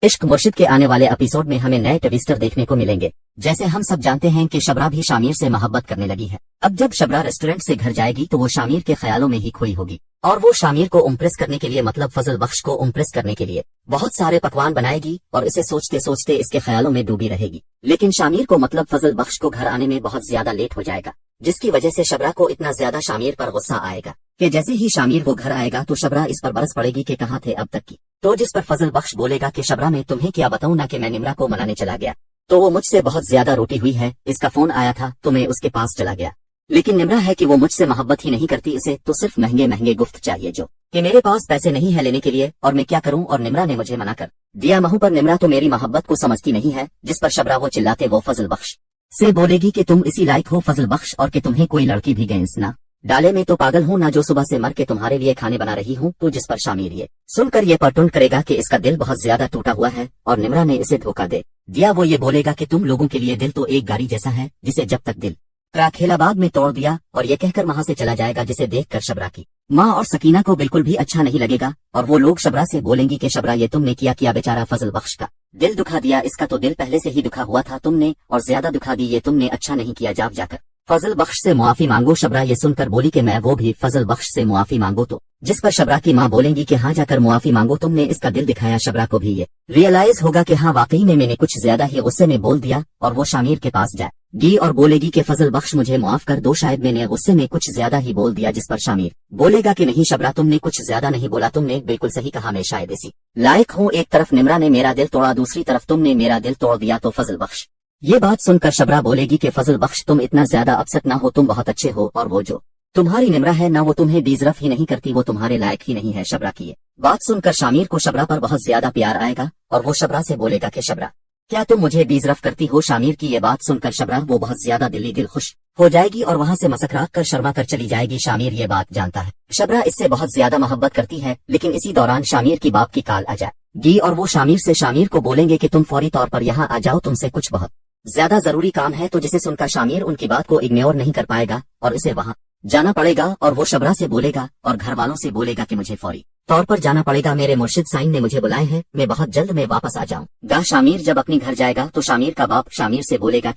इश्क मुर्शिद के आने वाले एपिसोड में हमें नए ट्विस्टर देखने को मिलेंगे। जैसे हम सब जानते हैं कि शबरा भी शामिर से मोहब्बत करने लगी है। अब जब शबरा रेस्टोरेंट से घर जाएगी तो वो शामिर के ख्यालों में ही खोई होगी और वो शामिर को इम्प्रेस करने के लिए मतलब फजल बख्श को इम्प्रेस करने के लिए बहुत सारे पकवान बनाएगी और इसे सोचते सोचते इसके ख्यालों में डूबी रहेगी। लेकिन शामिर को मतलब फजल बख्श को घर आने में बहुत ज्यादा लेट हो जाएगा, जिसकी वजह से शबरा को इतना ज्यादा शामिर पर गुस्सा आएगा कि जैसे ही शामिर वो घर आएगा तो शबरा इस पर बरस पड़ेगी कि कहाँ थे अब तक की। तो जिस पर फजल बख्श बोलेगा कि शबरा मैं तुम्हें क्या बताऊं ना कि मैं निमरा को मनाने चला गया, तो वो मुझसे बहुत ज्यादा रोटी हुई है, इसका फोन आया था तो मैं उसके पास चला गया। लेकिन निमरा है कि वो मुझसे मोहब्बत ही नहीं करती, इसे तो सिर्फ महंगे महंगे गुफ्त चाहिए जो कि मेरे पास पैसे नहीं है लेने के लिए और मैं क्या करूं और निमरा ने मुझे मना कर दिया। महू पर निमरा तो मेरी मोहब्बत को समझती नहीं है, जिस पर शबरा वो चिल्लाते वो फजल बख्श से बोलेगी कि तुम इसी लायक हो फजल बख्श और कि तुम्हें कोई लड़की भी गैंस ना डाले, में तो पागल हूँ ना जो सुबह से मर के तुम्हारे लिए खाने बना रही हूँ। तो जिस पर शामिर ये सुनकर ये परटुंड करेगा कि इसका दिल बहुत ज्यादा टूटा हुआ है और निमरा ने इसे धोखा दे दिया। वो ये बोलेगा कि तुम लोगों के लिए दिल तो एक गाड़ी जैसा है जिसे जब तक दिल राखेलाबाद में तोड़ दिया, और ये कहकर वहाँ से चला जाएगा, जिसे देखकर शबरा की माँ और सकीना को बिल्कुल भी अच्छा नहीं लगेगा और वो लोग शबरा से बोलेंगी कि शबरा ये तुमने किया बेचारा फजल बख्श का दिल दुखा दिया, इसका तो दिल पहले से ही दुखा हुआ था तुमने और ज्यादा दुखा दी, ये तुमने अच्छा नहीं किया, जाकर फजल बख्श से मुआफी मांगो। शबरा ये सुनकर बोली कि मैं वो भी फजल बख्श से मुआफी मांगो, तो जिस पर शबरा की माँ बोलेंगी कि हाँ जाकर मुआफी मांगो, तुमने इसका दिल दिखाया। शबरा को भी ये रियलाइज होगा कि हाँ वाकई में मैंने कुछ ज्यादा ही गुस्से में बोल दिया और वो शामिर के पास जाएगी और बोलेगी कि फजल बख्श मुझे माफ कर दो, शायद मैंने गुस्से में कुछ ज्यादा ही बोल दिया। जिस पर शामिर बोलेगा कि नहीं शबरा तुमने कुछ ज्यादा नहीं बोला, तुमने बिल्कुल सही कहा, मैं शायद इसी लायक हूँ। एक तरफ निमरा ने मेरा दिल तोड़ा, दूसरी तरफ तुमने मेरा दिल तोड़ दिया। तो फजल बख्श ये बात सुनकर शबरा बोलेगी कि फजल बख्श तुम इतना ज्यादा अपसेट ना हो, तुम बहुत अच्छे हो और वो जो तुम्हारी निमरा है ना वो तुम्हें डिजर्व ही नहीं करती, वो तुम्हारे लायक ही नहीं है। शबरा की ये बात सुनकर शामिर को शबरा पर बहुत ज्यादा प्यार आएगा और वो शबरा से बोलेगा कि शबरा क्या तुम मुझे डिजर्व करती हो। शामिर की ये बात सुनकर शबरा वो बहुत ज्यादा दिल खुश हो जाएगी और वहाँ से मसकरात कर शर्मा कर चली जाएगी। शामिर ये बात जानता है, शबरा इससे बहुत ज्यादा मोहब्बत करती है, लेकिन इसी दौरान शामिर की बाप की कॉल आ जाएगी और वो शामिर को बोलेंगे कि तुम फौरी तौर पर यहाँ आ जाओ, तुमसे कुछ बहुत ज्यादा जरूरी काम है। तो जिसे सुनकर शामिर उनकी बात को इग्नोर नहीं कर पाएगा और इसे वहाँ जाना पड़ेगा और वो शबरा से बोलेगा और घर वालों से बोलेगा कि मुझे फौरी तौर पर जाना पड़ेगा, मेरे मुर्शिद साइन ने मुझे बुलाए हैं, मैं बहुत जल्द में वापस आ जाऊंगा। शामिर जब अपने घर जाएगा तो शामिर का बाप शामिर से बोलेगा कि